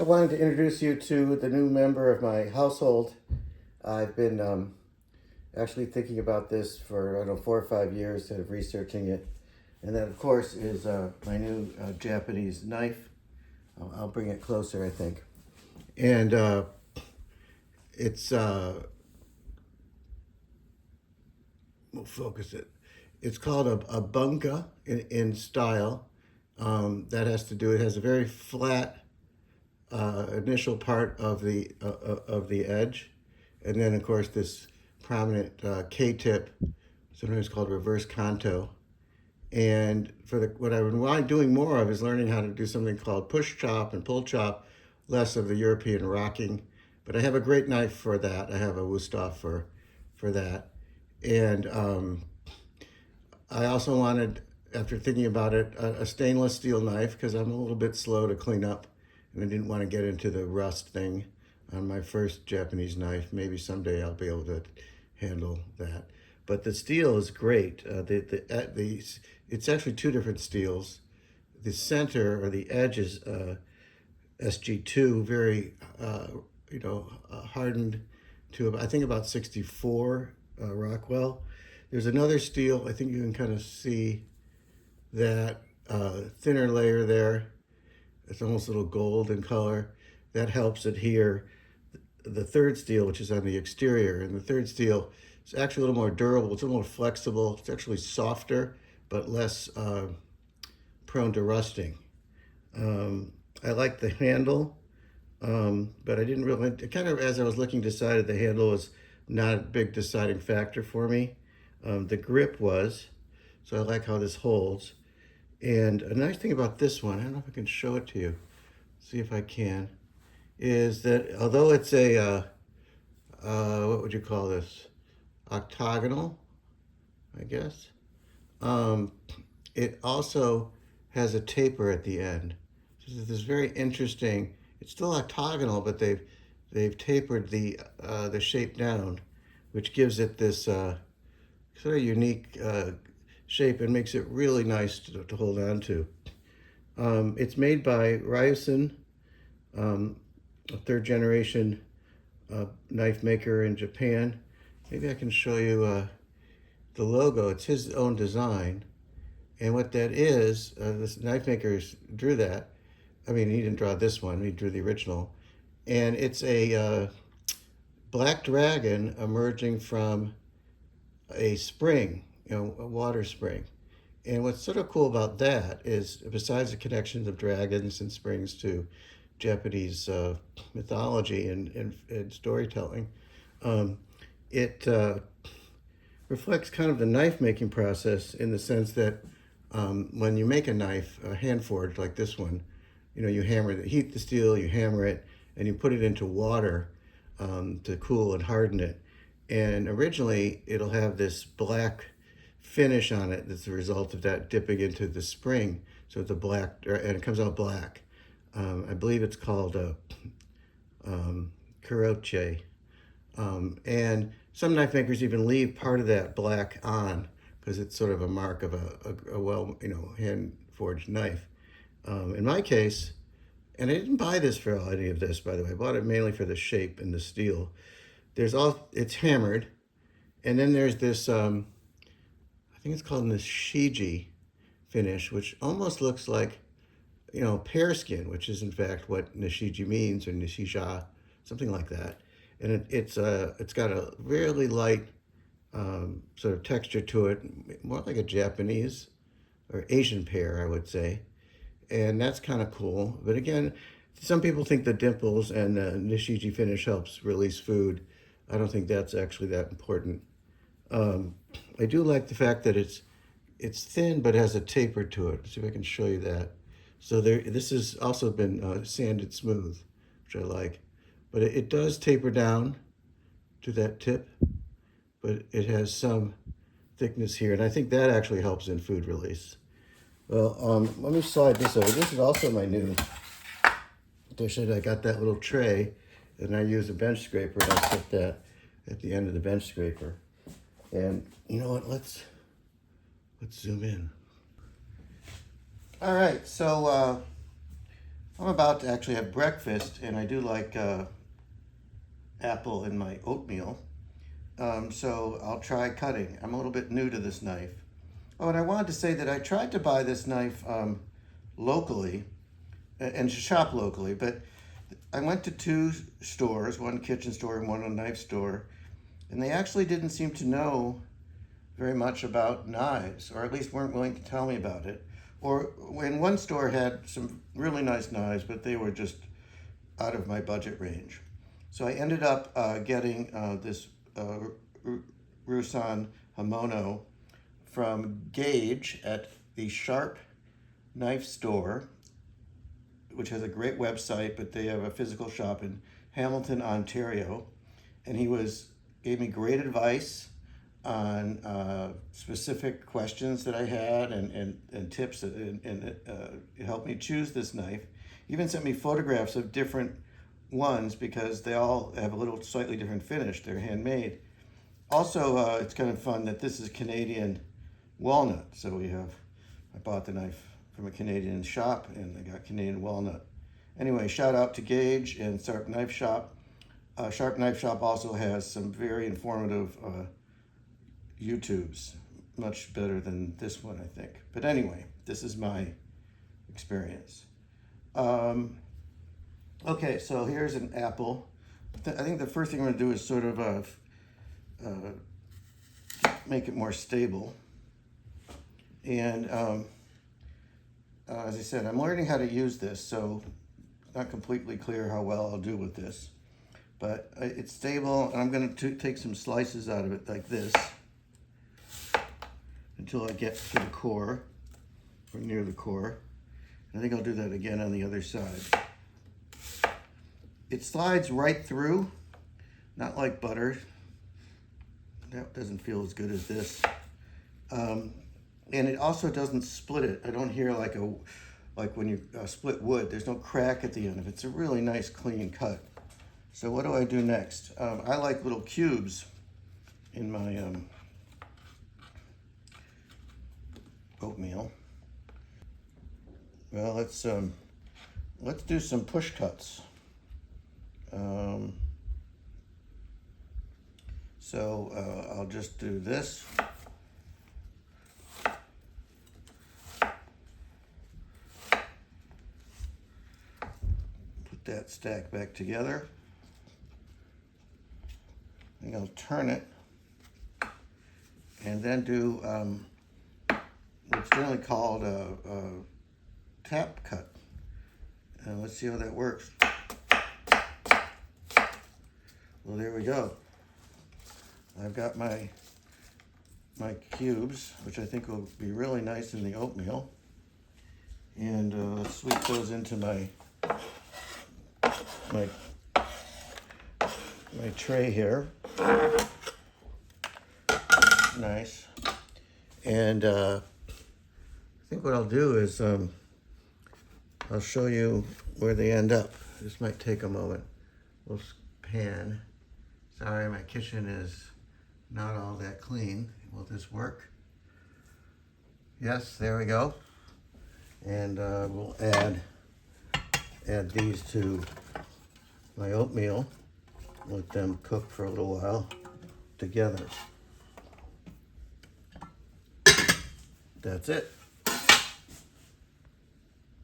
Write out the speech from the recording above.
I wanted to introduce you to the new member of my household. I've been actually thinking about this for, I don't know, 4 or 5 years, instead of researching it. And that, of course, is my new Japanese knife. I'll bring it closer, I think. And it's, we'll focus it. It's called a bunka in style. That has to do, it has a very flat initial part of the edge, and then of course this prominent K-tip, sometimes called reverse kanto. And for what I've been doing more of is learning how to do something called push chop and pull chop, less of the European rocking. But I have a great knife for that. I have a Wusthof for that, and I also wanted, after thinking about it, a stainless steel knife because I'm a little bit slow to clean up, and I didn't want to get into the rust thing on my first Japanese knife. Maybe someday I'll be able to handle that. But the steel is great. It's actually two different steels. The center or the edge is SG2, very hardened to I think about 64 Rockwell. There's another steel. I think you can kind of see that thinner layer there. It's almost a little gold in color. That helps adhere the third steel, which is on the exterior. And the third steel is actually a little more durable. It's a little more flexible. It's actually softer, but less prone to rusting. I like the handle, but I didn't really, kind of as I was looking, decided the handle was not a big deciding factor for me. The grip was, so I like how this holds. And a nice thing about this one, I don't know if I can show it to you, see if I can, is that although it's a, what would you call this? Octagonal, I guess. It also has a taper at the end. So this is very interesting. It's still octagonal, but they've tapered the shape down, which gives it this sort of unique shape and makes it really nice to hold on to. It's made by Ryusen, a third generation knife maker in Japan. Maybe I can show you the logo. It's his own design. And what that is, this knife maker drew that. I mean, he didn't draw this one, he drew the original. And it's a black dragon emerging from a spring, a water spring. And what's sort of cool about that is, besides the connections of dragons and springs to Japanese mythology and storytelling, it reflects kind of the knife making process in the sense that when you make a knife, hand forged like this one, you heat the steel, you hammer it, and you put it into water to cool and harden it. And originally, it'll have this black finish on it that's the result of that dipping into the spring. So it's a black, and it comes out black. I believe it's called Kuroche. And some knife makers even leave part of that black on because it's sort of a mark of a well, hand-forged knife. In my case, and I didn't buy this for any of this, by the way. I bought it mainly for the shape and the steel. It's hammered, and then there's this, I think it's called Nishiji finish, which almost looks like, pear skin, which is in fact what Nishiji means, or Nishija, something like that. And it's got a really light sort of texture to it, more like a Japanese or Asian pear, I would say. And that's kind of cool. But again, some people think the dimples and the Nishiji finish helps release food. I don't think that's actually that important. I do like the fact that it's thin but has a taper to it. Let's see if I can show you that. So this has also been sanded smooth, which I like. But it does taper down to that tip, but it has some thickness here, and I think that actually helps in food release. Well, let me slide this over. This is also my new dish. I got that little tray, and I use a bench scraper, and I set that at the end of the bench scraper. And you know what? Let's zoom in. All right, so I'm about to actually have breakfast, and I do like apple in my oatmeal. So I'll try cutting. I'm a little bit new to this knife. Oh, and I wanted to say that I tried to buy this knife locally and shop locally, but I went to two stores, one kitchen store and one a knife store, and they actually didn't seem to know very much about knives, or at least weren't willing to tell me about it. Or when one store had some really nice knives, but they were just out of my budget range. So I ended up getting this Ryusen-Hamono from Gage at the Sharp Knife Store, which has a great website, but they have a physical shop in Hamilton, Ontario. And he gave me great advice on specific questions that I had and tips, and helped me choose this knife. He even sent me photographs of different ones because they all have a little slightly different finish. They're handmade. Also, it's kind of fun that this is Canadian walnut. So I bought the knife from a Canadian shop, and I got Canadian walnut. Anyway, shout out to Gage and Sharp Knife Shop. Sharp Knife Shop also has some very informative YouTubes, much better than this one, I think. But anyway, this is my experience. Okay, so here's an apple. I think the first thing I'm going to do is sort of make it more stable. And as I said, I'm learning how to use this, so it's not completely clear how well I'll do with this. But it's stable, and I'm going to take some slices out of it like this until I get to the core, or near the core. And I think I'll do that again on the other side. It slides right through, not like butter. That doesn't feel as good as this. And it also doesn't split it. I don't hear like when you split wood, there's no crack at the end of it. It's a really nice clean cut. So what do I do next? I like little cubes in my oatmeal. Well, let's do some push cuts. I'll just do this. Put that stack back together. And I'll turn it, and then do what's generally called a tap cut. And let's see how that works. Well, there we go. I've got my cubes, which I think will be really nice in the oatmeal. And let's sweep those into my tray here. Nice. And I think what I'll do is I'll show you where they end up. This might take a moment. We'll pan. Sorry, my kitchen is not all that clean. Will this work? Yes, there we go. And we'll add these to my oatmeal. Let them cook for a little while together. That's it.